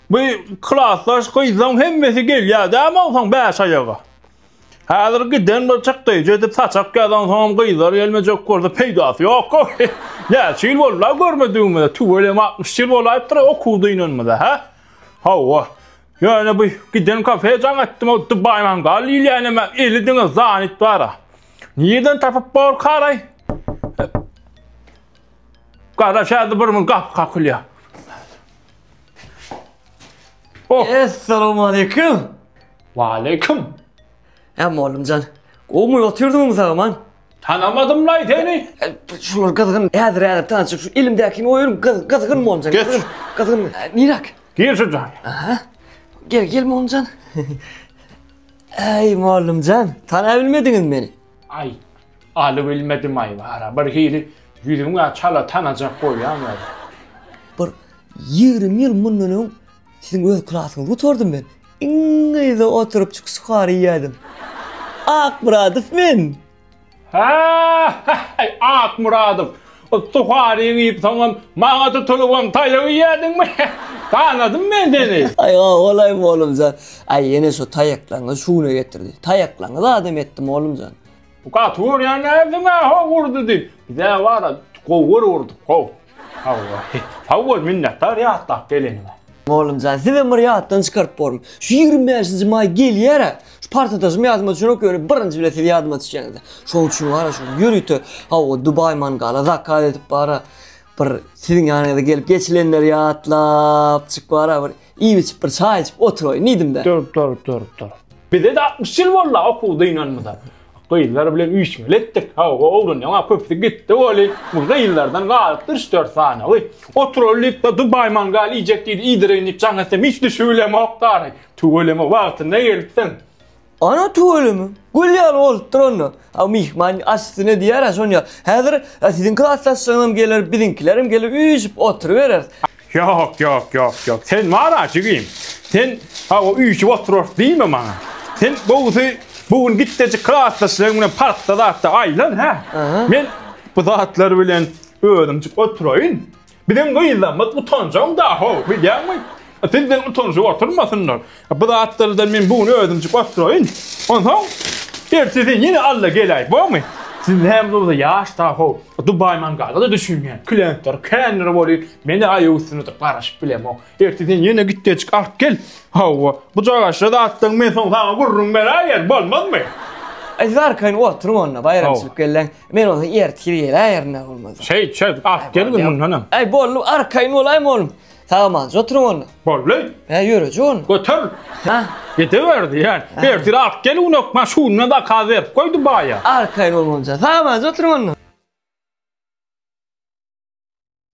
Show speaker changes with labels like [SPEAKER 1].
[SPEAKER 1] Bu klaslaş kıysan hemmesi gelýär däme olsaň bäş aýaga. Häzir giden bir çykdy, jedip saçak gelden soň gyýlar gelmejek gördi peýdasy ýok. Ya şil bolla görmediňmi? Tuwelem 60 ýyl bolaypdyr okudy inanmada, ha? Hawa. Yani bu giden kafeye can etdim o Dubayman gal ýylyny men elidiňe zanit bara. Niyeden tapıp bor karay? Kardeş hadi bir kap kakılya.
[SPEAKER 2] Oh. Esselamu aleyküm.
[SPEAKER 1] Ve aleyküm.
[SPEAKER 2] Oğlumcan. Oğumu oturdun mu zaman?
[SPEAKER 1] Tanamadım lay seni.
[SPEAKER 2] Şunlar kızgın. Eğer tanışık şu elimdeki oyun kızgın mı olacak?
[SPEAKER 1] Geç.
[SPEAKER 2] Kızgın mı? Nirak.
[SPEAKER 1] Gir şu can.
[SPEAKER 2] Aha. Gel mi olumcan? Ey oğlumcan. Tanıyabilmediniz beni.
[SPEAKER 1] Ay. Alı bilmedim ay var. Bir hili yüzümü çala tanacak koyuyor.
[SPEAKER 2] Bir 20 yıl bundan sizin öz klasınızı oturdum ben. İngilizce oturup çık sukarı yedim. Ak Muradov men.
[SPEAKER 1] Ha, Ak Muradov. O sukarıyı yiyip sonra bana tutulup tayağı yedin mi? Tanıdım ben seni.
[SPEAKER 2] Ay olay mı oğlumcan? Ay yine şu tayaklarını şuna getirdi. Tayaklarını da adam ettim oğlumcan.
[SPEAKER 1] Bu kadar tuğur yani evdime ha vurdu değil. Bir de var ya kovur vurdu kov. Favor minnettar ya hatta gelinime.
[SPEAKER 2] Oğlumcan size mıriyattan çıkarıp borum. Şu 25. may gel yere. Şu partadaşım yardım atışını okuyorum. Birinci bile size yardım atışacağınızda. Şu için var ya şu yürütü. Ha o Dubai mangala zakat edip bara. Bir sizin yanına gelip geçilenler ya atlap çık bara. Bir iyi içip bir çay içip oturuyor. Nidim de.
[SPEAKER 1] Dur. Bir de 60 yıl valla okudu inanmadan. Kıyılar bilen uyuşmalı ettik. Oğlun yana köptü gitti öyle. Bu kıyılardan galıptır 3-4 saniye. Oturuluk da Dubai mangal yiyecektiydi. İdirenip canlasem hiç düşüyleme oktarı. Tuğuleme vaktinde gelipsin.
[SPEAKER 2] Ana tuğulemi? Gülyal oldur onu. Ama mihman aslını diyer ya son ya. Hazır sizin klaslaşlarım gelir, bizimkilerim gelir, uyuşup oturuverir.
[SPEAKER 1] Yok. Sen bana çıkayım. Sen o uyuşup oturur değil mi bana? Sen bugün gitteci klaslaşlarımla parkta da hatta aylan ha. Ben bu saatler bilen öğrenci oturayım. Bizim kıyılanmak utancağım da ho. Biliyor musun? Sizden utanıcı oturmasınlar. Bu saatlerden ben bugün öğrenci oturayım. Ondan sonra ertesi yine Allah gelay. Bu mu? Siz hem de yaşta ho. Dubai mangalda da düşünmeyen. Klientler kendileri oluyor. Beni ayağısını da karışıp bilem o. Ertesi yine gitteci kalk gel. Hava. Bu çağaçta da attın ben sana vururum beraber. Olmaz mı?
[SPEAKER 2] Siz arkayın oturun onunla bayramçılık gelen. Ben onu ertiriyle ayarına olmaz.
[SPEAKER 1] Şey, gel bunun hanım.
[SPEAKER 2] Ay bollu arkayın olayım oğlum. Tamam, oturun onunla.
[SPEAKER 1] Bollu.
[SPEAKER 2] Yürü John.
[SPEAKER 1] Götür.
[SPEAKER 2] Ha?
[SPEAKER 1] Gidiverdi yani. Ertir at gel unok maşununa da kazer koydu baya.
[SPEAKER 2] Arkayın olmayacak. Tamam, oturun onunla.